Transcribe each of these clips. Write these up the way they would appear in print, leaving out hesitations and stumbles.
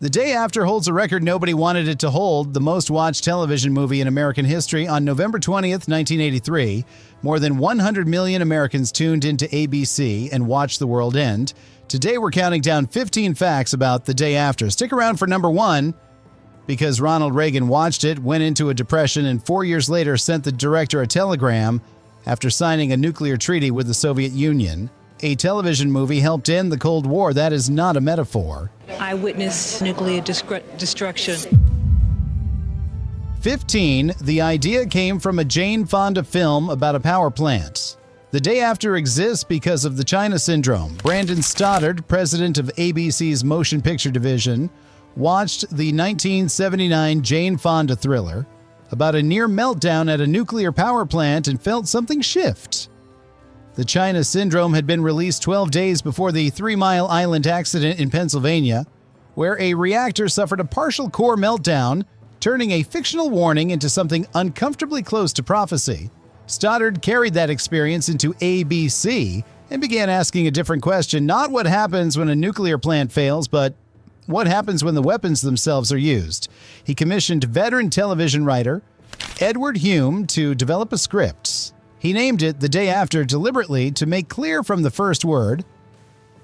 The Day After holds a record nobody wanted it to hold, the most watched television movie in American history. On November 20th, 1983, more than 100 million Americans tuned into ABC and watched the world end. Today we're counting down 15 facts about The Day After. Stick around for number one, because Ronald Reagan watched it, went into a depression, and 4 years later sent the director a telegram after signing a nuclear treaty with the Soviet Union. A television movie helped end the Cold War. That is not a metaphor. I witnessed nuclear destruction. 15. The idea came from a Jane Fonda film about a power plant. The Day After exists because of the China syndrome. Brandon Stoddard, president of ABC's Motion Picture Division, watched the 1979 Jane Fonda thriller about a near meltdown at a nuclear power plant and felt something shift. The China Syndrome had been released 12 days before the 3 Mile Island accident in Pennsylvania, where a reactor suffered a partial core meltdown, turning a fictional warning into something uncomfortably close to prophecy. Stoddard carried that experience into ABC and began asking a different question, not what happens when a nuclear plant fails, but what happens when the weapons themselves are used. He commissioned veteran television writer Edward Hume to develop a script. He named it The Day After deliberately to make clear from the first word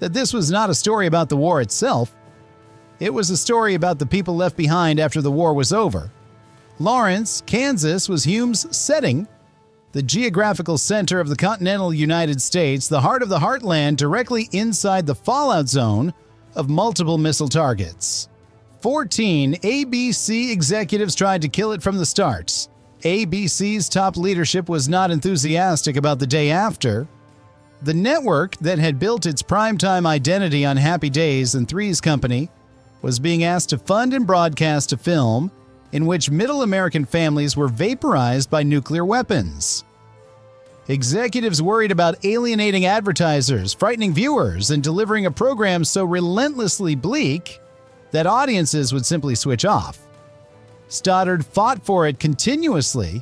that this was not a story about the war itself. It was a story about the people left behind after the war was over. Lawrence, Kansas was Hume's setting, the geographical center of the continental United States, the heart of the heartland, directly inside the fallout zone of multiple missile targets. 14. ABC executives tried to kill it from the start. ABC's top leadership was not enthusiastic about The Day After. The network that had built its primetime identity on Happy Days and Three's Company was being asked to fund and broadcast a film in which middle American families were vaporized by nuclear weapons. Executives worried about alienating advertisers, frightening viewers, and delivering a program so relentlessly bleak that audiences would simply switch off. Stoddard fought for it continuously.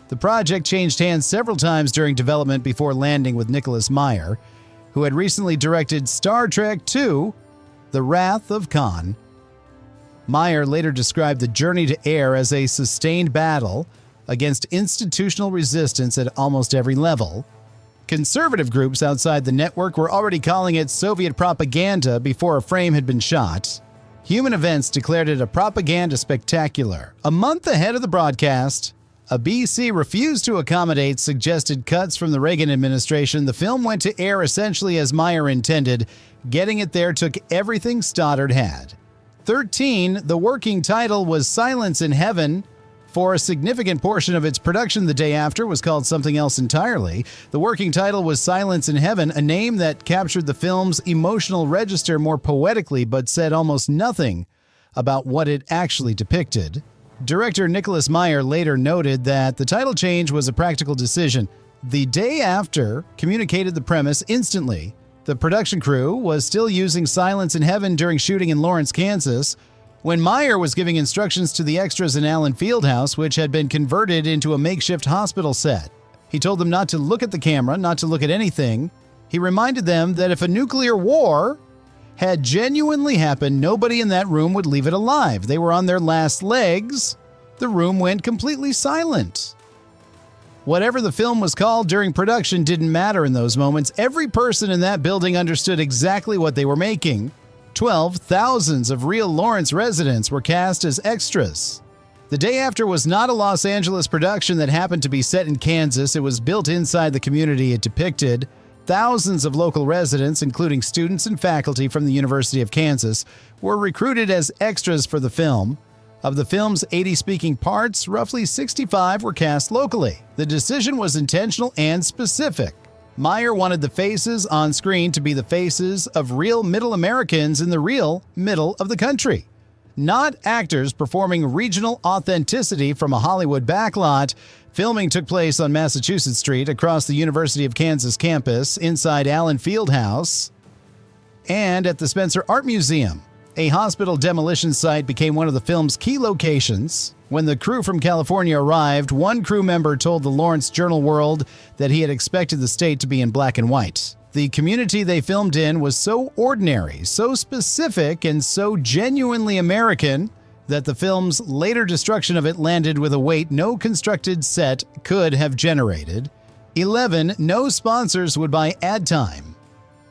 The project changed hands several times during development before landing with Meyer, who had recently directed Star Trek II: The Wrath of Khan. Meyer later described the journey to air as a sustained battle against institutional resistance at almost every level. Conservative groups outside the network were already calling it Soviet propaganda before a frame had been shot. Human Events declared it a propaganda spectacular. A month ahead of the broadcast, ABC refused to accommodate suggested cuts from the Reagan administration. The film went to air essentially as Meyer intended. Getting it there took everything Stoddard had. 13. The working title was Silence in Heaven. For a significant portion of its production, The Day After was called something else entirely. The working title was Silence in Heaven, a name that captured the film's emotional register more poetically but said almost nothing about what it actually depicted. Director Meyer later noted that the title change was a practical decision. The Day After communicated the premise instantly. The production crew was still using Silence in Heaven during shooting in Lawrence, Kansas, when Meyer was giving instructions to the extras in Allen Fieldhouse, which had been converted into a makeshift hospital set. He told them not to look at the camera, not to look at anything. He reminded them that if a nuclear war had genuinely happened, nobody in that room would leave it alive. They were on their last legs. The room went completely silent. Whatever the film was called during production didn't matter in those moments. Every person in that building understood exactly what they were making. 12. Thousands of real Lawrence residents were cast as extras. The Day After was not a Los Angeles production that happened to be set in Kansas. It was built inside the community it depicted. Thousands of local residents, including students and faculty from the University of Kansas, were recruited as extras for the film. Of the film's 80 speaking parts, roughly 65 were cast locally. The decision was intentional and specific. Meyer wanted the faces on screen to be the faces of real middle Americans in the real middle of the country, not actors performing regional authenticity from a Hollywood backlot. Filming took place on Massachusetts Street across the University of Kansas campus, inside Allen Fieldhouse, and at the Spencer Art Museum. A hospital demolition site became one of the film's key locations. When the crew from California arrived, one crew member told the Lawrence Journal-World that he had expected the state to be in black and white. The community they filmed in was so ordinary, so specific, and so genuinely American that the film's later destruction of it landed with a weight no constructed set could have generated. 11. No sponsors would buy ad time.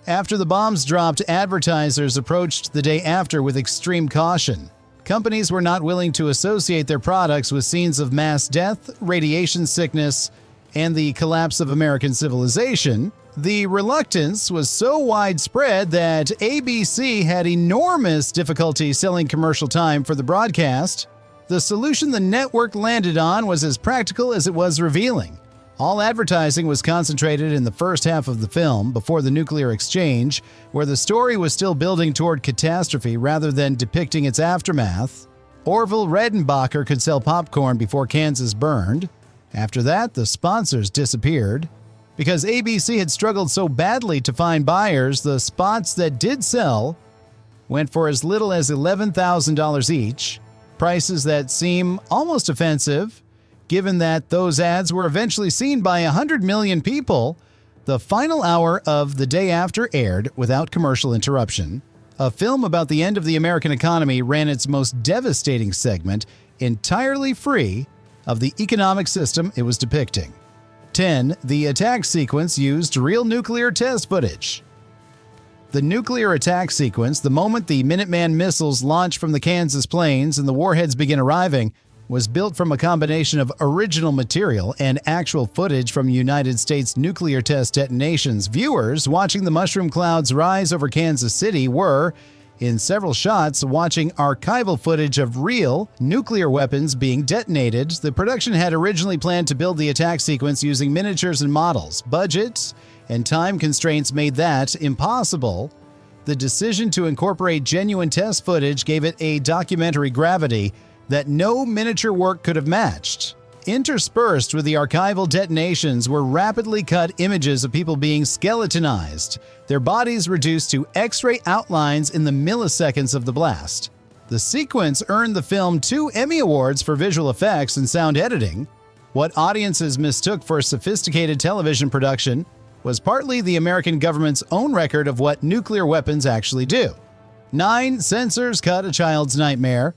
After the bombs dropped, advertisers approached the day after with extreme caution. Companies were not willing to associate their products with scenes of mass death, radiation sickness, and the collapse of American civilization. The reluctance was so widespread that ABC had enormous difficulty selling commercial time for the broadcast. The solution the network landed on was as practical as it was revealing. All advertising was concentrated in the first half of the film, before the nuclear exchange, where the story was still building toward catastrophe rather than depicting its aftermath. Orville Redenbacher could sell popcorn before Kansas burned. After that, the sponsors disappeared. Because ABC had struggled so badly to find buyers, the spots that did sell went for as little as $11,000 each, prices that seem almost offensive. Given that those ads were eventually seen by 100 million people, the final hour of The Day After aired without commercial interruption. A film about the end of the American economy ran its most devastating segment entirely free of the economic system it was depicting. 10. The attack sequence used real nuclear test footage. The nuclear attack sequence, the moment the Minuteman missiles launched from the Kansas plains and the warheads began arriving, was built from a combination of original material and actual footage from United States nuclear test detonations. Viewers watching the mushroom clouds rise over Kansas City were, in several shots, watching archival footage of real nuclear weapons being detonated. The production had originally planned to build the attack sequence using miniatures and models. Budget and time constraints made that impossible. The decision to incorporate genuine test footage gave it a documentary gravity that no miniature work could have matched. Interspersed with the archival detonations were rapidly cut images of people being skeletonized, their bodies reduced to X-ray outlines in the milliseconds of the blast. The sequence earned the film 2 Emmy Awards for visual effects and sound editing. What audiences mistook for sophisticated television production was partly the American government's own record of what nuclear weapons actually do. 9. Censors cut a child's nightmare.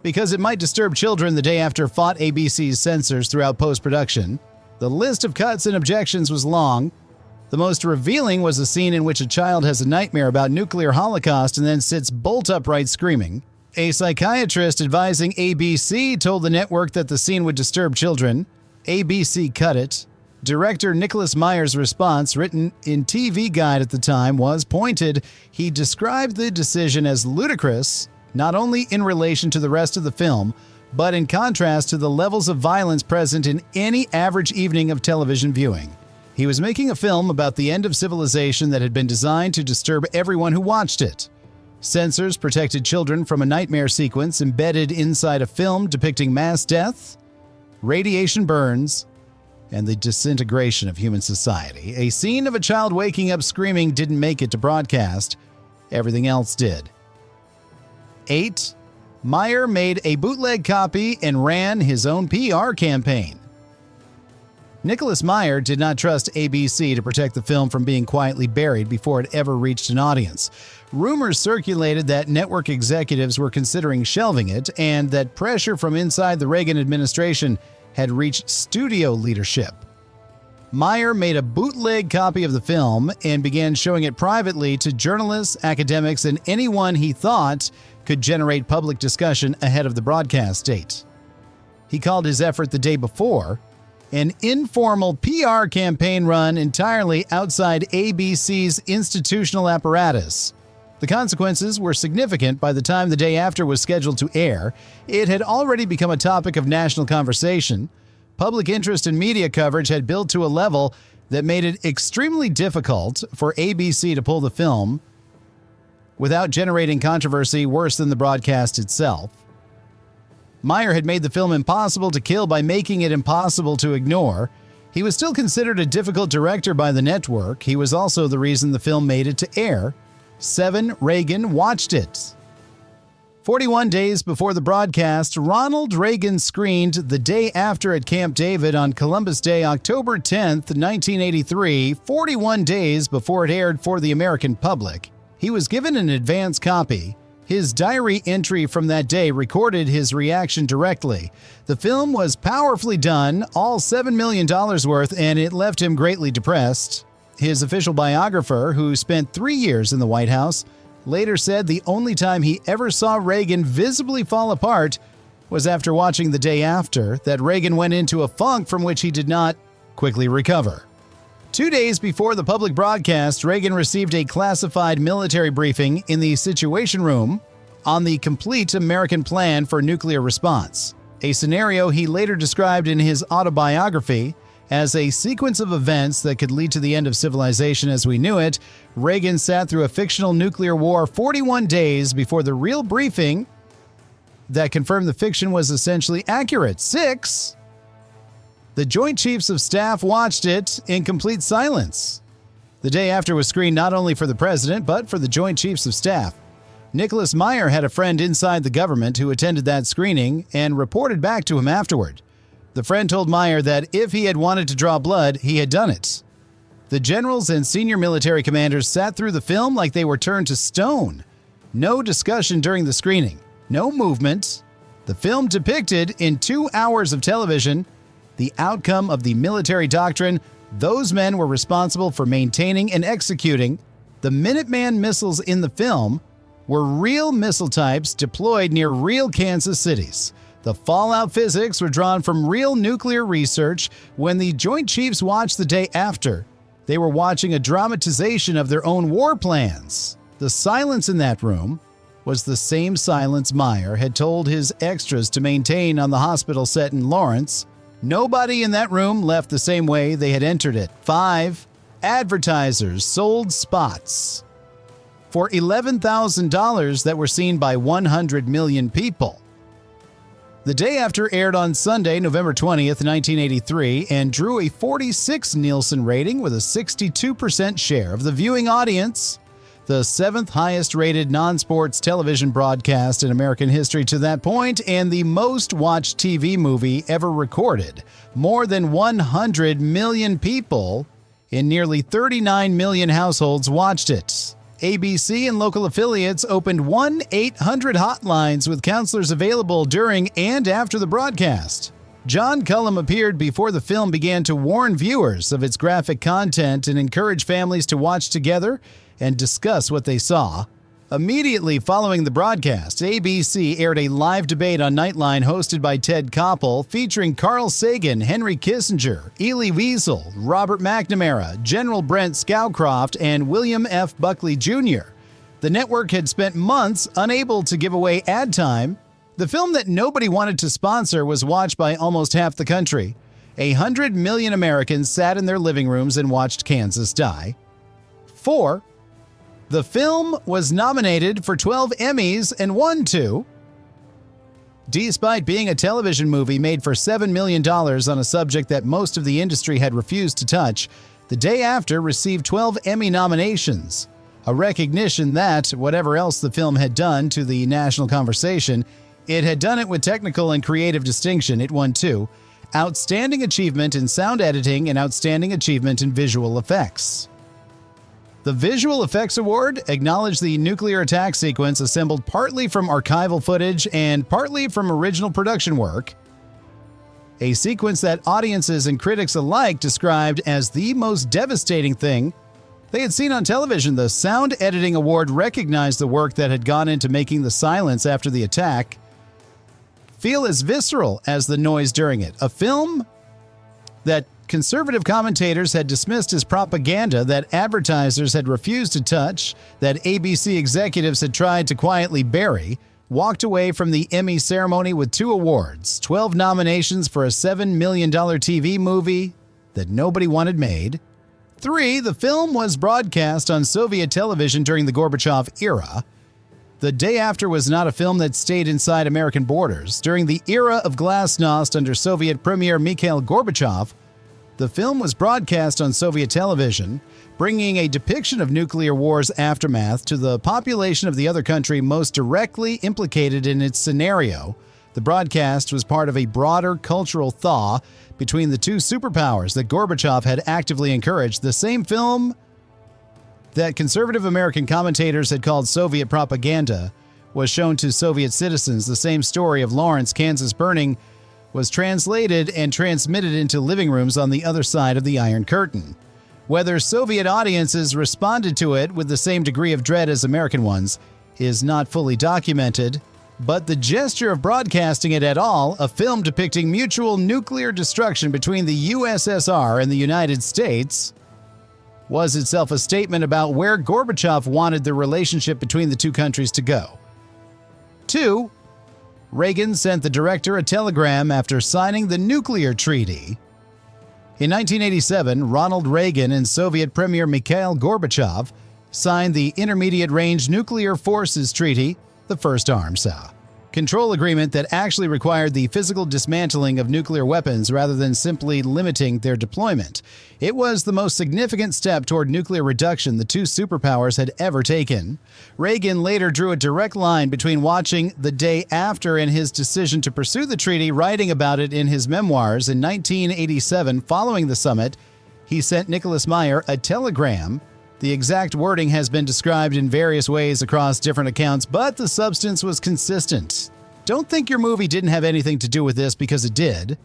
Because it might disturb children, the Day After fought ABC's censors throughout post-production. The list of cuts and objections was long. The most revealing was a scene in which a child has a nightmare about nuclear holocaust and then sits bolt upright screaming. A psychiatrist advising ABC told the network that the scene would disturb children. ABC cut it. Director Nicholas Meyer's response, written in TV Guide at the time, was pointed. He described the decision as ludicrous, not only in relation to the rest of the film, but in contrast to the levels of violence present in any average evening of television viewing. He was making a film about the end of civilization that had been designed to disturb everyone who watched it. Censors protected children from a nightmare sequence embedded inside a film depicting mass death, radiation burns, and the disintegration of human society. A scene of a child waking up screaming didn't make it to broadcast. Everything else did. 8. Meyer made a bootleg copy and ran his own PR campaign. Nicholas Meyer did not trust ABC to protect the film from being quietly buried before it ever reached an audience. Rumors circulated that network executives were considering shelving it and that pressure from inside the Reagan administration had reached studio leadership. Meyer made a bootleg copy of the film and began showing it privately to journalists, academics, and anyone he thought could generate public discussion ahead of the broadcast date. He called his effort the day before an informal PR campaign run entirely outside ABC's institutional apparatus. The consequences were significant by the time The Day After was scheduled to air. It had already become a topic of national conversation. Public interest in media coverage had built to a level that made it extremely difficult for ABC to pull the film without generating controversy worse than the broadcast itself. Meyer had made the film impossible to kill by making it impossible to ignore. He was still considered a difficult director by the network. He was also the reason the film made it to air. 7. Reagan watched it. 41 days before the broadcast, Ronald Reagan screened The Day After at Camp David on Columbus Day, October 10th, 1983, 41 days before it aired for the American public. He was given an advance copy. His diary entry from that day recorded his reaction directly. The film was powerfully done, all $7 million worth, and it left him greatly depressed. His official biographer, who spent 3 years in the White House, later said the only time he ever saw Reagan visibly fall apart was after watching The Day After, that Reagan went into a funk from which he did not quickly recover. 2 days before the public broadcast, Reagan received a classified military briefing in the Situation Room on the complete American plan for nuclear response, a scenario he later described in his autobiography as a sequence of events that could lead to the end of civilization as we knew it. Reagan sat through a fictional nuclear war 41 days before the real briefing that confirmed the fiction was essentially accurate. 6. The Joint Chiefs of Staff watched it in complete silence. The Day After was screened not only for the president, but for the Joint Chiefs of Staff. Nicholas Meyer had a friend inside the government who attended that screening and reported back to him afterward. The friend told Meyer that if he had wanted to draw blood, he had done it. The generals and senior military commanders sat through the film like they were turned to stone. No discussion during the screening. No movement. The film depicted in 2 hours of television the outcome of the military doctrine those men were responsible for maintaining and executing. The Minuteman missiles in the film were real missile types deployed near real Kansas cities. The fallout physics were drawn from real nuclear research. When the Joint Chiefs watched The Day After, they were watching a dramatization of their own war plans. The silence in that room was the same silence Meyer had told his extras to maintain on the hospital set in Lawrence. Nobody in that room left the same way they had entered it. 5. Advertisers sold spots for $11,000 that were seen by 100 million people. The Day After aired on Sunday, November 20th, 1983, and drew a 46 Nielsen rating with a 62% share of the viewing audience, the 7th highest-rated non-sports television broadcast in American history to that point, and the most-watched TV movie ever recorded. More than 100 million people in nearly 39 million households watched it. ABC and local affiliates opened 1-800 hotlines with counselors available during and after the broadcast. John Cullum appeared before the film began to warn viewers of its graphic content and encourage families to watch together and discuss what they saw. Immediately following the broadcast, ABC aired a live debate on Nightline hosted by Ted Koppel, featuring Carl Sagan, Henry Kissinger, Elie Wiesel, Robert McNamara, General Brent Scowcroft, and William F. Buckley Jr. The network had spent months unable to give away ad time. The film that nobody wanted to sponsor was watched by almost half the country. 100 million Americans sat in their living rooms and watched Kansas die. 4. The film was nominated for 12 Emmys and won 2. Despite being a television movie made for $7 million on a subject that most of the industry had refused to touch, The Day After received 12 Emmy nominations, a recognition that, whatever else the film had done to the national conversation, it had done it with technical and creative distinction. It won 2. Outstanding Achievement in Sound Editing and Outstanding Achievement in Visual Effects. The Visual Effects Award acknowledged the nuclear attack sequence assembled partly from archival footage and partly from original production work, a sequence that audiences and critics alike described as the most devastating thing they had seen on television. The Sound Editing Award recognized the work that had gone into making the silence after the attack feel as visceral as the noise during it. A film that conservative commentators had dismissed as propaganda, that advertisers had refused to touch, that ABC executives had tried to quietly bury, walked away from the Emmy ceremony with 2 awards, 12 nominations for a $7 million TV movie that nobody wanted made. 3. The film was broadcast on Soviet television during the Gorbachev era. The Day After was not a film that stayed inside American borders. During the era of glasnost under Soviet Premier Mikhail Gorbachev, the film was broadcast on Soviet television. bringing a depiction of nuclear war's aftermath to the population of the other country most directly implicated in its scenario. The broadcast was part of a broader cultural thaw between the two superpowers that Gorbachev had actively encouraged. The same film that conservative American commentators had called Soviet propaganda was shown to Soviet citizens. The same story of Lawrence, Kansas burning was translated and transmitted into living rooms on the other side of the Iron Curtain. Whether Soviet audiences responded to it with the same degree of dread as American ones is not fully documented, but the gesture of broadcasting it at all, a film depicting mutual nuclear destruction between the USSR and the United States, was itself a statement about where Gorbachev wanted the relationship between the two countries to go. 2. Reagan sent the director a telegram after signing the nuclear treaty. In 1987, Ronald Reagan and Soviet Premier Mikhail Gorbachev signed the Intermediate Range Nuclear Forces Treaty, the first arms control agreement that actually required the physical dismantling of nuclear weapons rather than simply limiting their deployment. It was the most significant step toward nuclear reduction the two superpowers had ever taken. Reagan later drew a direct line between watching The Day After and his decision to pursue the treaty, writing about it in his memoirs. In 1987, following the summit, he sent Nicholas Meyer a telegram. The exact wording has been described in various ways across different accounts, but the substance was consistent. Don't think your movie didn't have anything to do with this, because it did.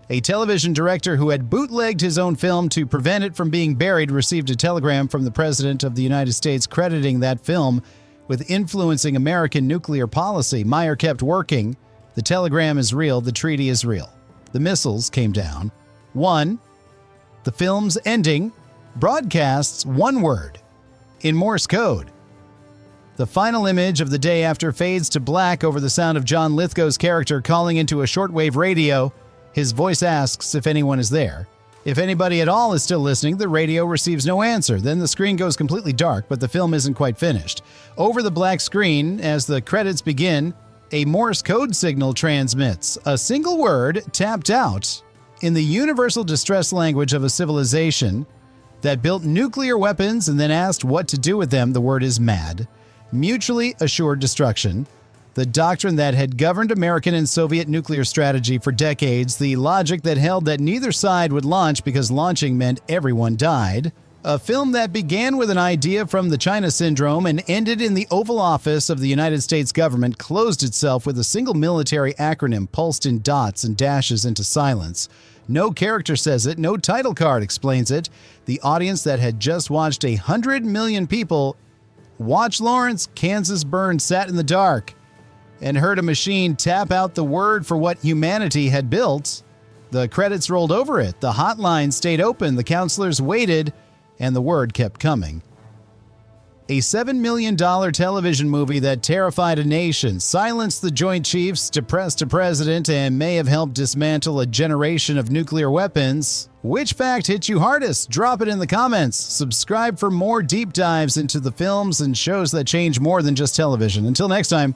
A television director who had bootlegged his own film to prevent it from being buried received a telegram from the President of the United States crediting that film with influencing American nuclear policy. Meyer kept working. The telegram is real. The treaty is real. The missiles came down. 1. The film's ending broadcasts one word in Morse code. The final image of The Day After fades to black over the sound of John Lithgow's character calling into a shortwave radio. His voice asks if anyone is there. If anybody at all is still listening, the radio receives no answer. Then the screen goes completely dark, but the film isn't quite finished. Over the black screen, as the credits begin, a Morse code signal transmits. A single word tapped out in the universal distress language of a civilization that built nuclear weapons and then asked what to do with them. The word is MAD. Mutually assured destruction. The doctrine that had governed American and Soviet nuclear strategy for decades. The logic that held that neither side would launch because launching meant everyone died. A film that began with an idea from the China syndrome and ended in the Oval Office of the United States government, closed itself with a single military acronym pulsed in dots and dashes into silence. No character says it, no title card explains it. The audience that had just watched 100 million people watch Lawrence, Kansas burn, sat in the dark, and heard a machine tap out the word for what humanity had built. The credits rolled over it. The hotline stayed open. The counselors waited, and the word kept coming. A $7 million television movie that terrified a nation, silenced the Joint Chiefs, depressed a president, and may have helped dismantle a generation of nuclear weapons. Which fact hit you hardest? Drop it in the comments. Subscribe for more deep dives into the films and shows that change more than just television. Until next time.